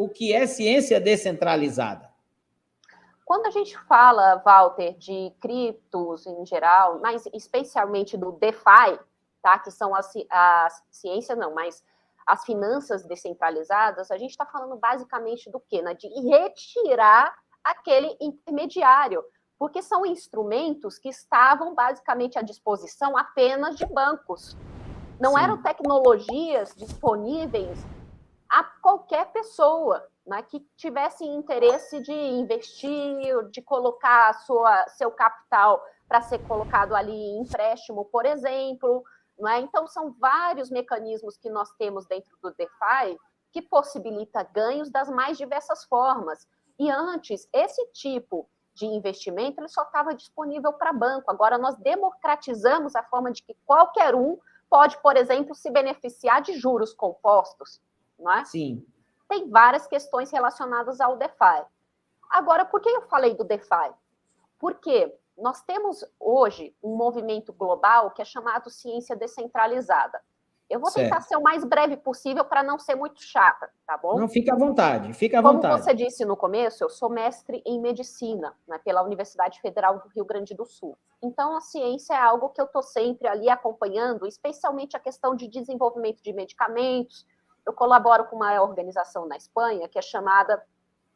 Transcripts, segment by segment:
o que é ciência descentralizada? Quando a gente fala, Walter, de criptos em geral, mas especialmente do DeFi, tá? Que são as ciências, não, mas as finanças descentralizadas, a gente está falando basicamente do quê? Né? De retirar aquele intermediário, porque são instrumentos que estavam basicamente à disposição apenas de bancos. Não eram tecnologias disponíveis a qualquer pessoa, né, que tivesse interesse de investir, de colocar seu capital para ser colocado ali em empréstimo, por exemplo. Né? Então, são vários mecanismos que nós temos dentro do DeFi que possibilita ganhos das mais diversas formas. E antes, esse tipo de investimento ele só estava disponível para banco. Agora, nós democratizamos a forma de que qualquer um pode, por exemplo, se beneficiar de juros compostos. Não é? Sim. Tem várias questões relacionadas ao DeFi. Agora, por que eu falei do DeFi? Porque nós temos hoje um movimento global que é chamado ciência descentralizada. Eu vou tentar ser o mais breve possível para não ser muito chata, tá bom? Não, fica à vontade, fica à Como vontade. você disse no começo, eu sou mestre em medicina, né, pela Universidade Federal do Rio Grande do Sul. Então, a ciência é algo que eu estou sempre ali acompanhando, especialmente a questão de desenvolvimento de medicamentos. Eu colaboro com uma organização na Espanha que é chamada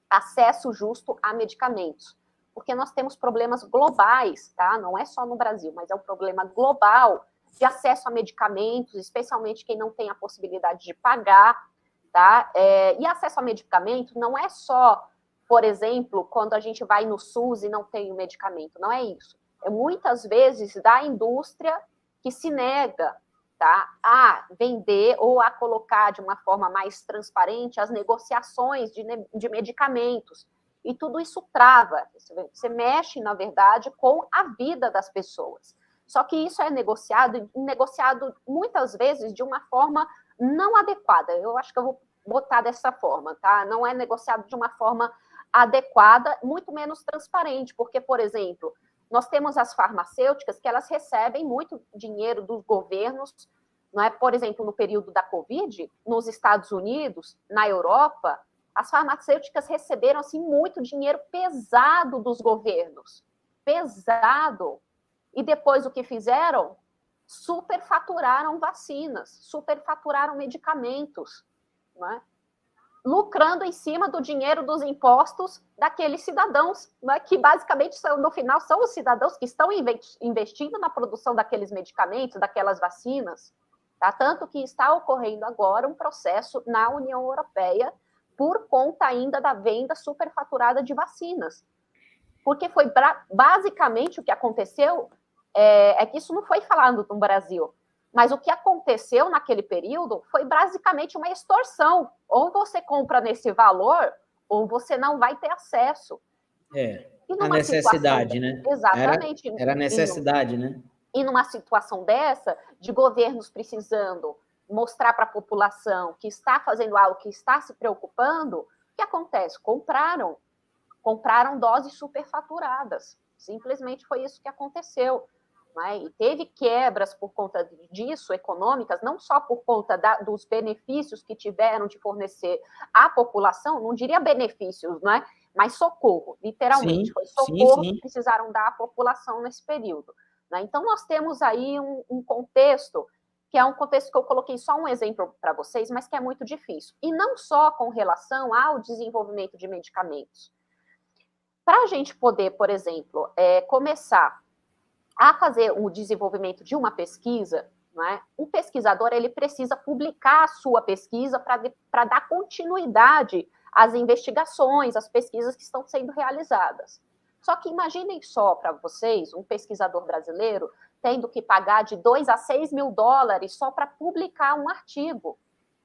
Acesso Justo a Medicamentos, porque nós temos problemas globais, tá? Não é só no Brasil, mas é um problema global de acesso a medicamentos, especialmente quem não tem a possibilidade de pagar, tá? E acesso a medicamento não é só, por exemplo, quando a gente vai no SUS e não tem o medicamento, não é isso. É muitas vezes da indústria que se nega, tá, a vender ou a colocar de uma forma mais transparente as negociações de medicamentos. E tudo isso trava. Você mexe, na verdade, com a vida das pessoas. Só que isso é negociado muitas vezes de uma forma não adequada. Eu acho que eu vou botar dessa forma, tá? Não é negociado de uma forma adequada, muito menos transparente, porque, por exemplo, nós temos as farmacêuticas que elas recebem muito dinheiro dos governos, não é? Por exemplo, no período da Covid, nos Estados Unidos, na Europa, as farmacêuticas receberam assim muito dinheiro pesado dos governos, pesado. E depois o que fizeram? Superfaturaram vacinas, superfaturaram medicamentos, né? Lucrando em cima do dinheiro dos impostos daqueles cidadãos, né? Que basicamente, no final, são os cidadãos que estão investindo na produção daqueles medicamentos, daquelas vacinas. Tá? Tanto que está ocorrendo agora um processo na União Europeia por conta ainda da venda superfaturada de vacinas. Porque foi basicamente o que aconteceu, que isso não foi falado no Brasil, mas o que aconteceu naquele período foi basicamente uma extorsão. Ou você compra nesse valor, ou você não vai ter acesso. A necessidade, né? Exatamente. Era necessidade, né? E numa situação dessa, de governos precisando mostrar para a população que está fazendo algo, que está se preocupando, o que acontece? Compraram doses superfaturadas. Simplesmente foi isso que aconteceu. Né? E teve quebras por conta disso, econômicas, não só por conta dos benefícios que tiveram de fornecer à população, não diria benefícios, né? Mas socorro, literalmente. Foi socorro que precisaram dar à população nesse período. Né? Então, nós temos aí um contexto, que é um contexto que eu coloquei só um exemplo para vocês, mas que é muito difícil. E não só com relação ao desenvolvimento de medicamentos. Para a gente poder, por exemplo, começar a fazer o desenvolvimento de uma pesquisa, né, o pesquisador ele precisa publicar a sua pesquisa para dar continuidade às investigações, às pesquisas que estão sendo realizadas. Só que imaginem só para vocês, um pesquisador brasileiro tendo que pagar de 2 a 6 mil dólares só para publicar um artigo.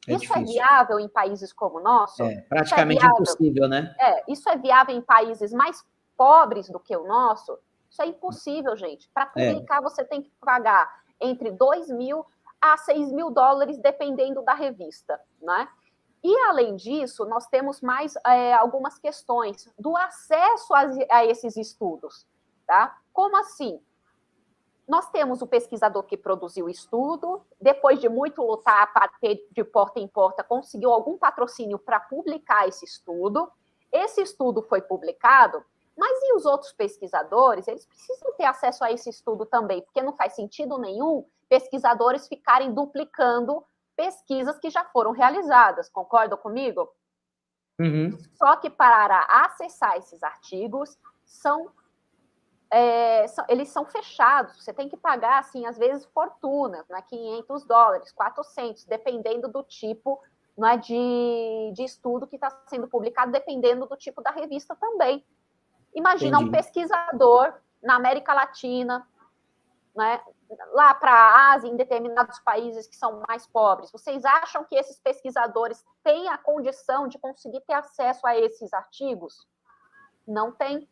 Isso é viável em países como o nosso? Praticamente impossível, né? Isso é viável em países mais pobres do que o nosso? Isso é impossível, gente. Para publicar, você tem que pagar entre 2 mil a 6 mil dólares, dependendo da revista, né? E, além disso, nós temos mais algumas questões do acesso a esses estudos, tá? Como assim? nós temos o pesquisador que produziu o estudo, depois de muito lutar para ter de porta em porta, conseguiu algum patrocínio para publicar esse estudo. Esse estudo foi publicado, mas e os outros pesquisadores? Eles precisam ter acesso a esse estudo também, porque não faz sentido nenhum pesquisadores ficarem duplicando pesquisas que já foram realizadas. Concordam comigo? Uhum. Só que para acessar esses artigos, eles são fechados. Você tem que pagar, assim, às vezes, fortuna, né? $500, 400, dependendo do tipo, né, de estudo que está sendo publicado, dependendo do tipo da revista também. Imagina um pesquisador na América Latina, né, lá para a Ásia, em determinados países que são mais pobres. Vocês acham que esses pesquisadores têm a condição de conseguir ter acesso a esses artigos? Não tem,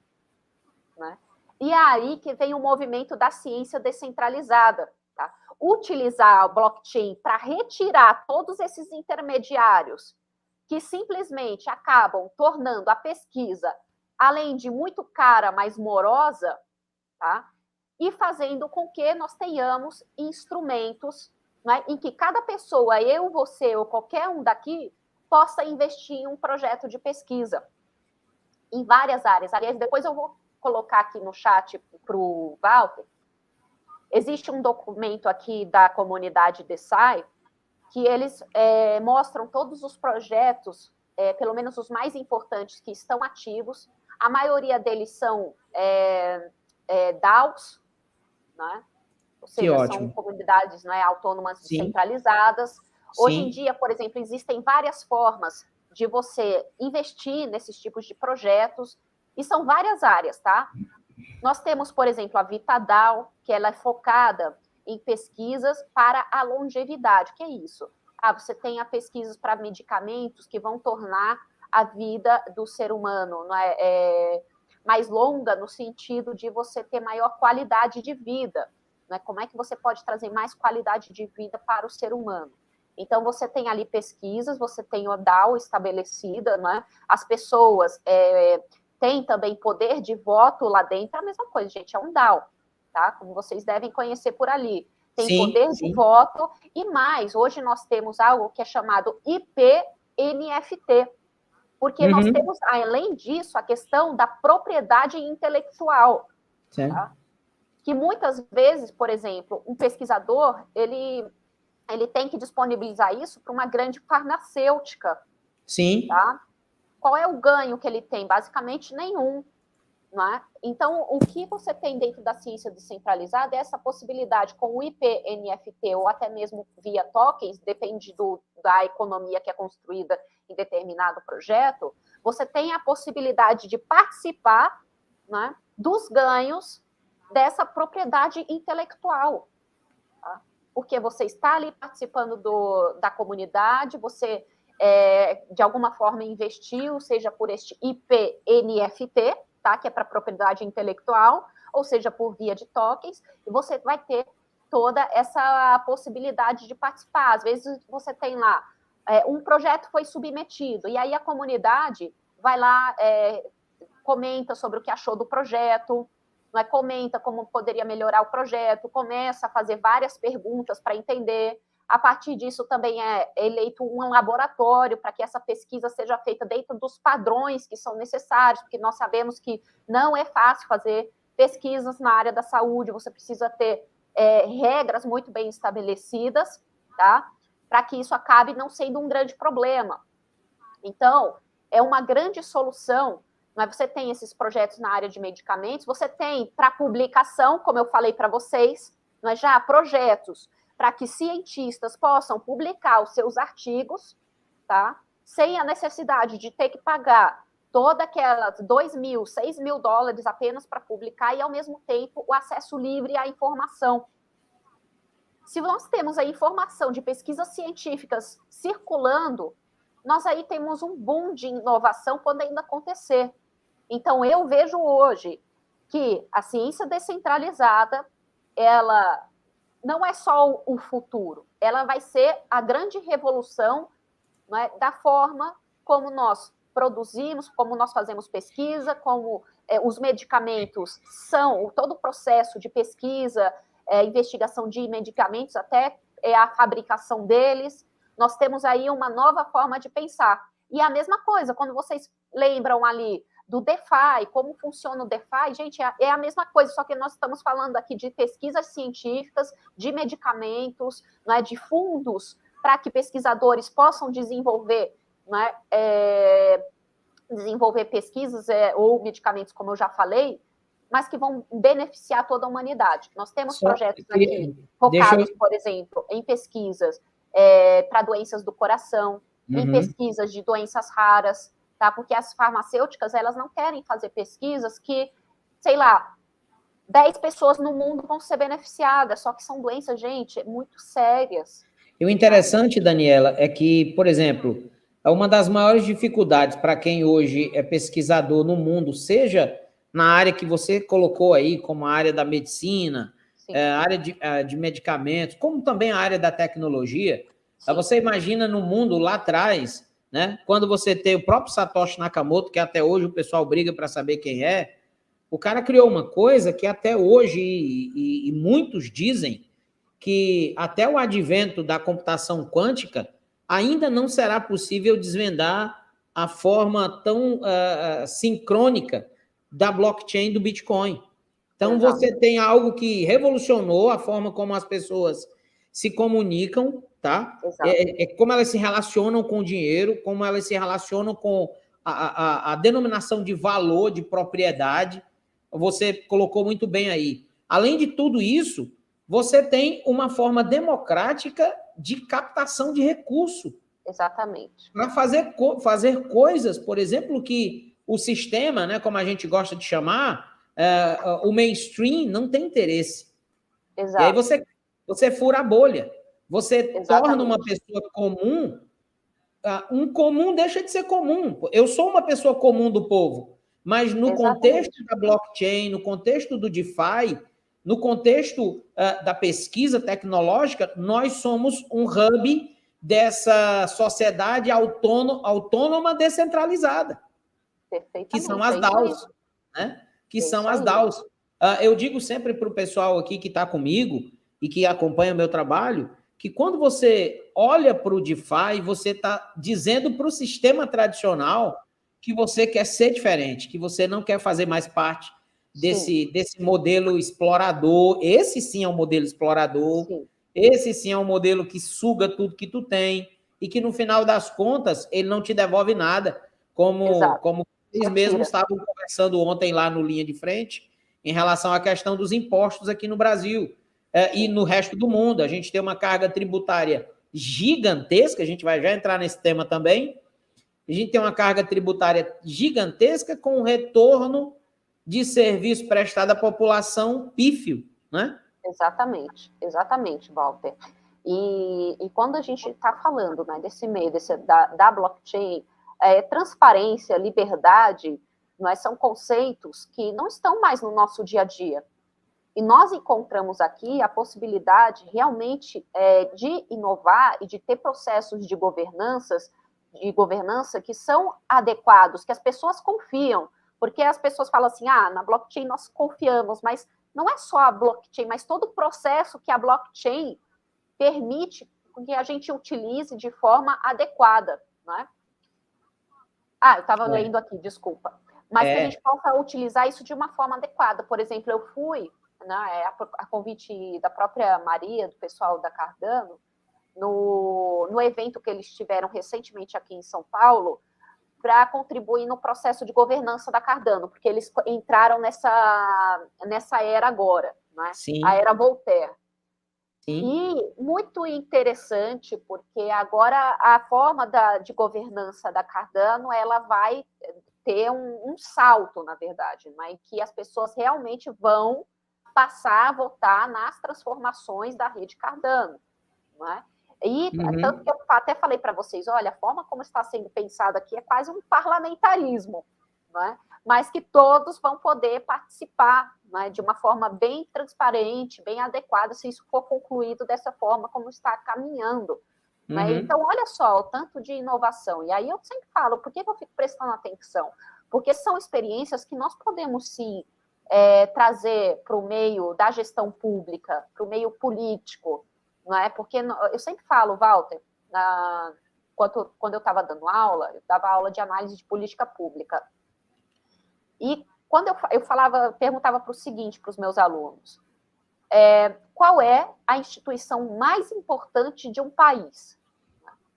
né? E é aí que vem o movimento da ciência descentralizada. Tá? Utilizar o blockchain para retirar todos esses intermediários que simplesmente acabam tornando a pesquisa, além de muito cara, mais morosa, tá? E fazendo com que nós tenhamos instrumentos, né, em que cada pessoa, eu, você ou qualquer um daqui, possa investir em um projeto de pesquisa em várias áreas. Aliás, depois eu vou colocar aqui no chat para o Walter. Existe um documento aqui da comunidade DeSci que eles mostram todos os projetos, pelo menos os mais importantes, que estão ativos. A maioria deles são DAOs, né? Ou seja, são comunidades, né, autônomas descentralizadas. Sim. Hoje em dia, por exemplo, existem várias formas de você investir nesses tipos de projetos, e são várias áreas, tá? Nós temos, por exemplo, a VitaDAO, que ela é focada em pesquisas para a longevidade. O que é isso? Você tem pesquisas para medicamentos que vão tornar a vida do ser humano, não é, mais longa, no sentido de você ter maior qualidade de vida. Né? Como é que você pode trazer mais qualidade de vida para o ser humano? Então, você tem ali pesquisas, você tem o DAO estabelecida, né? As pessoas têm também poder de voto lá dentro, é a mesma coisa, gente, é um DAO, tá? Como vocês devem conhecer por ali. Tem poder de voto, e mais, hoje nós temos algo que é chamado IP-NFT, porque nós temos, além disso, a questão da propriedade intelectual, tá? Que muitas vezes, por exemplo, um pesquisador, ele tem que disponibilizar isso para uma grande farmacêutica. Sim. Tá? Qual é o ganho que ele tem? Basicamente, nenhum. Não é? Então, o que você tem dentro da ciência descentralizada é essa possibilidade com o IP-NFT ou até mesmo via tokens, depende da economia que é construída em determinado projeto, você tem a possibilidade de participar, né, dos ganhos dessa propriedade intelectual. Tá? Porque você está ali participando da comunidade, você, de alguma forma, investiu, seja por este IP-NFT, tá? Que é para propriedade intelectual, ou seja, por via de tokens, e você vai ter toda essa possibilidade de participar. Às vezes você tem lá, um projeto foi submetido, e aí a comunidade vai lá, comenta sobre o que achou do projeto, né, comenta como poderia melhorar o projeto, começa a fazer várias perguntas para entender. A partir disso, também é eleito um laboratório para que essa pesquisa seja feita dentro dos padrões que são necessários, porque nós sabemos que não é fácil fazer pesquisas na área da saúde, você precisa ter regras muito bem estabelecidas, tá? Para que isso acabe não sendo um grande problema. Então, é uma grande solução. Mas você tem esses projetos na área de medicamentos, você tem para publicação, como eu falei para vocês, mas já projetos para que cientistas possam publicar os seus artigos, tá? Sem a necessidade de ter que pagar toda aquelas $2.000, $6.000 apenas para publicar e, ao mesmo tempo, o acesso livre à informação. Se nós temos a informação de pesquisas científicas circulando, nós aí temos um boom de inovação quando ainda acontecer. Então, eu vejo hoje que a ciência descentralizada, ela não é só o futuro, ela vai ser a grande revolução, né, da forma como nós produzimos, como nós fazemos pesquisa, como os medicamentos são, todo o processo de pesquisa, investigação de medicamentos, até a fabricação deles. Nós temos aí uma nova forma de pensar. E a mesma coisa, quando vocês lembram ali do DeFi, como funciona o DeFi, gente, é a mesma coisa, só que nós estamos falando aqui de pesquisas científicas, de medicamentos, né, de fundos para que pesquisadores possam desenvolver, né, desenvolver pesquisas ou medicamentos, como eu já falei, mas que vão beneficiar toda a humanidade. Nós temos projetos aqui focados, por exemplo, em pesquisas para doenças do coração, em pesquisas de doenças raras, tá? Porque as farmacêuticas, elas não querem fazer pesquisas que, sei lá, 10 pessoas no mundo vão ser beneficiadas, só que são doenças, gente, muito sérias. E o interessante, Daniela, é que, por exemplo, uma das maiores dificuldades para quem hoje é pesquisador no mundo, seja na área que você colocou aí, como a área da medicina, a área de medicamentos, como também a área da tecnologia, você imagina no mundo lá atrás, né, quando você tem o próprio Satoshi Nakamoto, que até hoje o pessoal briga para saber quem é, o cara criou uma coisa que até hoje, e muitos dizem, que até o advento da computação quântica ainda não será possível desvendar a forma tão sincrônica da blockchain do Bitcoin. Então, você tem algo que revolucionou a forma como as pessoas se comunicam, tá? Como elas se relacionam com o dinheiro, como elas se relacionam com a denominação de valor, de propriedade. Você colocou muito bem aí. Além de tudo isso, você tem uma forma democrática de captação de recurso. Exatamente. Para fazer coisas, por exemplo, que o sistema, né, como a gente gosta de chamar, o mainstream não tem interesse. Exato. E aí você fura a bolha. Você torna uma pessoa comum, um comum deixa de ser comum. Eu sou uma pessoa comum do povo, mas no contexto da blockchain, no contexto do DeFi, no contexto da pesquisa tecnológica, nós somos um hub dessa sociedade autônoma descentralizada, que são as DAOs, né? Que são as DAOs. Eu digo sempre para o pessoal aqui que está comigo e que acompanha o meu trabalho, que quando você olha para o DeFi, você está dizendo para o sistema tradicional que você quer ser diferente, que você não quer fazer mais parte desse modelo explorador. Esse sim é um modelo explorador, esse sim é um modelo que suga tudo que tu tem e que, no final das contas, ele não te devolve nada, como vocês mesmos estavam conversando ontem lá no Linha de Frente, em relação à questão dos impostos aqui no Brasil e no resto do mundo. A gente tem uma carga tributária gigantesca, a gente vai já entrar nesse tema também. A gente tem uma carga tributária gigantesca com um retorno de serviço prestado à população pífio, né? Exatamente, Walter. E quando a gente está falando, né, desse meio, da blockchain, transparência, liberdade, são conceitos que não estão mais no nosso dia a dia. E nós encontramos aqui a possibilidade realmente de inovar e de ter processos de governança que são adequados, que as pessoas confiam, porque as pessoas falam assim, na blockchain nós confiamos, mas não é só a blockchain, mas todo o processo que a blockchain permite que a gente utilize de forma adequada, né? Eu estava lendo aqui, desculpa. Mas que a gente possa utilizar isso de uma forma adequada. Por exemplo, eu fui, né, a convite da própria Maria, do pessoal da Cardano, no evento que eles tiveram recentemente aqui em São Paulo, para contribuir no processo de governança da Cardano, porque eles entraram nessa era agora, né? A era Voltaire. E muito interessante, porque agora a forma de governança da Cardano, ela vai ter um salto, na verdade, né? Em que as pessoas realmente vão passar a votar nas transformações da rede Cardano, né? E tanto que eu até falei para vocês, olha, a forma como está sendo pensado aqui é quase um parlamentarismo, né? Mas que todos vão poder participar, né, de uma forma bem transparente, bem adequada, se isso for concluído dessa forma como está caminhando. Né? Então, olha só, o tanto de inovação. E aí eu sempre falo, por que eu fico prestando atenção? Porque são experiências que nós podemos, sim, trazer para o meio da gestão pública, para o meio político, não é? Porque eu sempre falo, Walter, quando eu estava dando aula, eu dava aula de análise de política pública. E quando eu perguntava para o seguinte para os meus alunos: qual é a instituição mais importante de um país?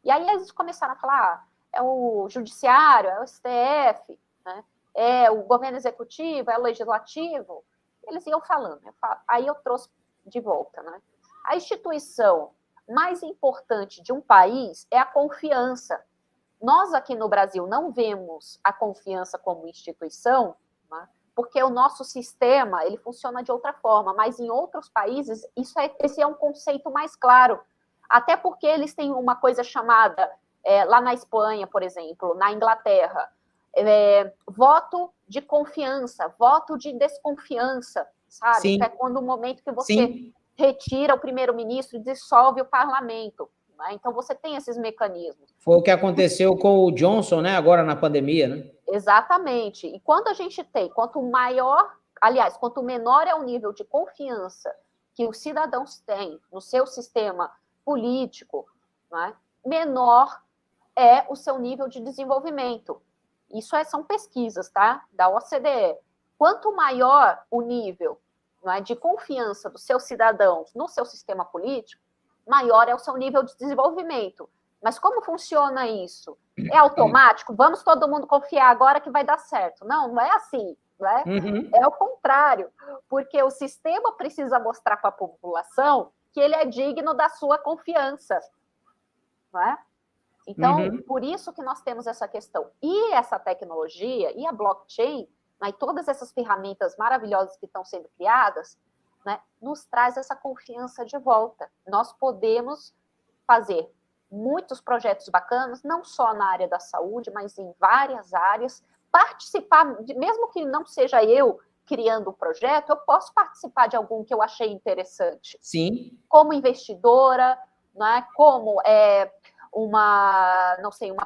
E aí eles começaram a falar: é o judiciário, é o STF, né? É o governo executivo, é o legislativo. Eles iam falando. Aí eu trouxe de volta, né? A instituição mais importante de um país é a confiança. Nós aqui no Brasil não vemos a confiança como instituição, né? Porque o nosso sistema ele funciona de outra forma, mas em outros países esse é um conceito mais claro, até porque eles têm uma coisa chamada, lá na Espanha, por exemplo, na Inglaterra, voto de confiança, voto de desconfiança, sabe? Sim. Que é quando o momento que você Sim. retira o primeiro-ministro e dissolve o parlamento. Né? Então, você tem esses mecanismos. Foi o que aconteceu com o Johnson, né? Agora na pandemia, né? Exatamente. E quando a gente tem, quanto menor é o nível de confiança que os cidadãos têm no seu sistema político, né, menor é o seu nível de desenvolvimento. Isso são pesquisas, tá? Da OCDE. Quanto maior o nível, né, de confiança dos seus cidadãos no seu sistema político, maior é o seu nível de desenvolvimento. Mas como funciona isso? É automático? Vamos todo mundo confiar agora que vai dar certo. Não é assim. Né? Uhum. É o contrário, porque o sistema precisa mostrar para a população que ele é digno da sua confiança. Não é? Então, por isso que nós temos essa questão. E essa tecnologia, e a blockchain, né, e todas essas ferramentas maravilhosas que estão sendo criadas, né, nos traz essa confiança de volta. Nós podemos fazer muitos projetos bacanas, não só na área da saúde, mas em várias áreas, participar, mesmo que não seja eu criando o projeto, eu posso participar de algum que eu achei interessante. Sim. Como investidora, né, como uma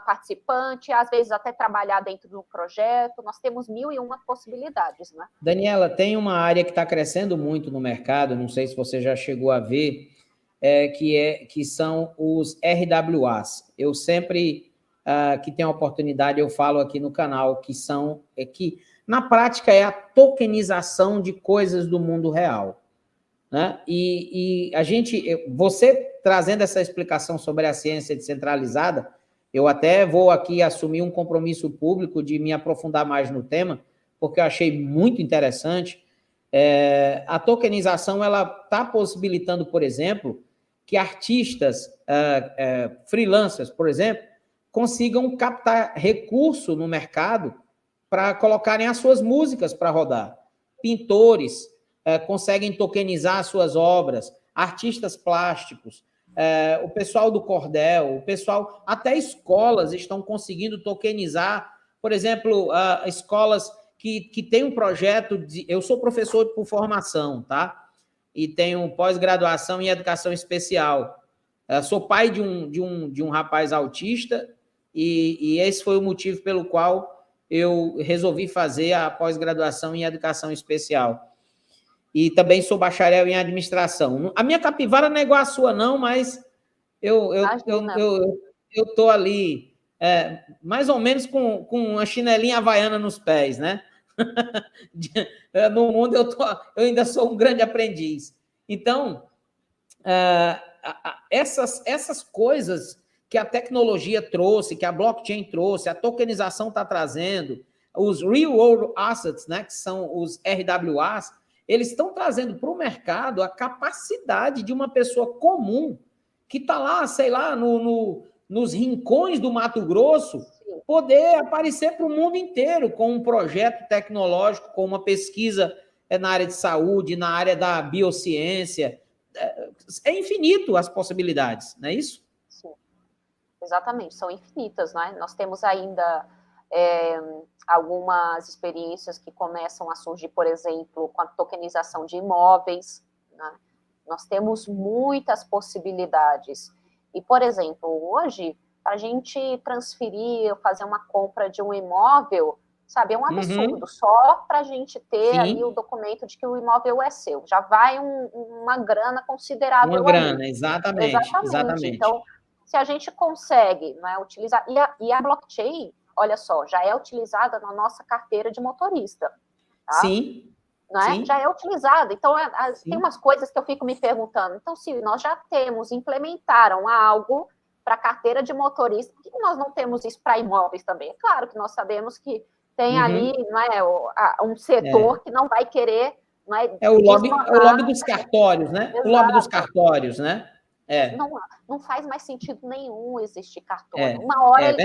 participante, às vezes até trabalhar dentro do projeto, nós temos 1001 possibilidades, né? Daniela, tem uma área que está crescendo muito no mercado, não sei se você já chegou a ver, que são os RWAs. Eu sempre que tenho a oportunidade, eu falo aqui no canal, que na prática é a tokenização de coisas do mundo real. Né? E você trazendo essa explicação sobre a ciência descentralizada, eu até vou aqui assumir um compromisso público de me aprofundar mais no tema, porque eu achei muito interessante. A tokenização ela está possibilitando, por exemplo, que artistas freelancers, por exemplo, consigam captar recurso no mercado para colocarem as suas músicas para rodar. Pintores conseguem tokenizar suas obras, artistas plásticos, o pessoal do cordel, até escolas estão conseguindo tokenizar, por exemplo, escolas que têm um projeto eu sou professor por formação, tá? E tenho pós-graduação em educação especial. Sou pai de um rapaz autista e esse foi o motivo pelo qual eu resolvi fazer a pós-graduação em educação especial. E também sou bacharel em administração. A minha capivara não é igual à sua, não, mas eu estou ali mais ou menos com uma chinelinha havaiana nos pés, né? No mundo eu ainda sou um grande aprendiz. Então, essas coisas que a tecnologia trouxe, que a blockchain trouxe, a tokenização está trazendo, os real world assets, né, que são os RWAs, eles estão trazendo para o mercado a capacidade de uma pessoa comum que está lá, sei lá, nos rincões do Mato Grosso, poder aparecer para o mundo inteiro com um projeto tecnológico, com uma pesquisa na área de saúde, na área da biociência. É infinito as possibilidades, não é isso? Sim, exatamente, são infinitas, né? Nós temos ainda algumas experiências que começam a surgir, por exemplo, com a tokenização de imóveis, né? Nós temos muitas possibilidades. E, por exemplo, hoje, para a gente transferir, fazer uma compra de um imóvel, sabe? É um absurdo, só para a gente ter ali o documento de que o imóvel é seu. Já vai uma grana considerável. Uma grana, exatamente. Então, se a gente consegue, né, utilizar... E a blockchain, olha só, já é utilizada na nossa carteira de motorista. Tá? Sim. Não é? Já é utilizada. Então, tem umas coisas que eu fico me perguntando. Então, se nós já implementaram algo para carteira de motorista, por que nós não temos isso para imóveis também? É claro que nós sabemos que tem ali, não é, um setor que não vai querer... Não é o lobby dos cartórios, né? Exato. O lobby dos cartórios, né? Não faz mais sentido nenhum existir cartório. Uma hora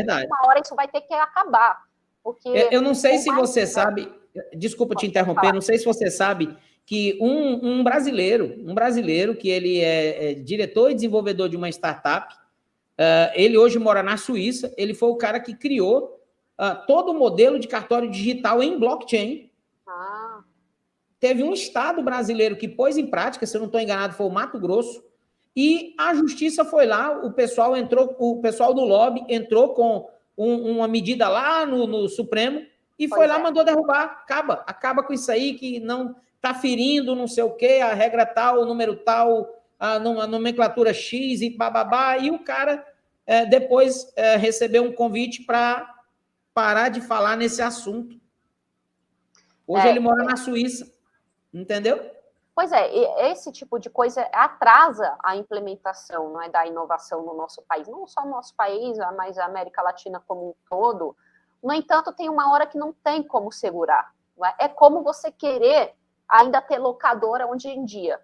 isso vai ter que acabar. Porque eu não sei se você sabe... Desculpa te interromper, não sei se você sabe que um brasileiro que ele é diretor e desenvolvedor de uma startup, ele hoje mora na Suíça, ele foi o cara que criou todo o modelo de cartório digital em blockchain. Teve um estado brasileiro que pôs em prática, se eu não estou enganado, foi o Mato Grosso, e a justiça foi lá, o pessoal do lobby entrou com uma medida lá no Supremo, e foi lá, mandou derrubar, acaba com isso aí, que não está ferindo não sei o quê, a regra tal, o número tal, a nomenclatura X e bababá, e o cara depois recebeu um convite para parar de falar nesse assunto. Hoje ele mora na Suíça, entendeu? Pois é, esse tipo de coisa atrasa a implementação, não é, da inovação no nosso país, não só no nosso país, mas a América Latina como um todo. No entanto, tem uma hora que não tem como segurar. Não é? É como você querer ainda ter locadora hoje em dia.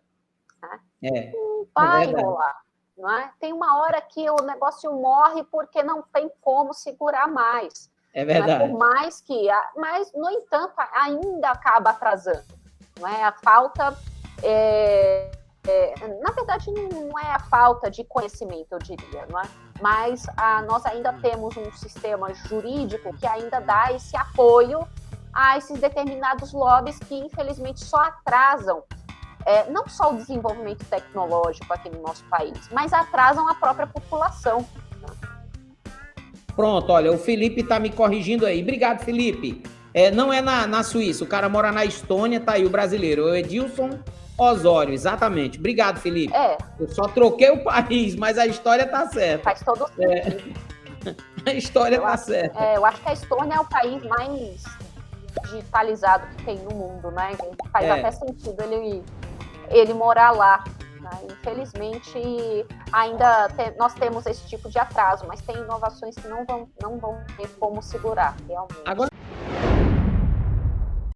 Né? Não vai rolar. Não é? Tem uma hora que o negócio morre porque não tem como segurar mais. É verdade. Não é? Por mais que... Mas, no entanto, ainda acaba atrasando. Não é? A falta... na verdade, não é a falta de conhecimento, eu diria, não é? Mas nós ainda temos um sistema jurídico que ainda dá esse apoio a esses determinados lobbies que, infelizmente, só atrasam não só o desenvolvimento tecnológico aqui no nosso país, mas atrasam a própria população. Pronto, olha, o Felipe está me corrigindo aí. Obrigado, Felipe. Não é na Suíça, o cara mora na Estônia, tá aí o brasileiro, o Edilson Osório, exatamente. Obrigado, Felipe. Eu só troquei o país, mas a história tá certa. Faz todo sentido. A história tá certa. Eu acho que a Estônia é o país mais digitalizado que tem no mundo, né? Faz até sentido ele morar lá. Né? Infelizmente, ainda nós temos esse tipo de atraso, mas tem inovações que não vão ter como segurar, realmente. Agora,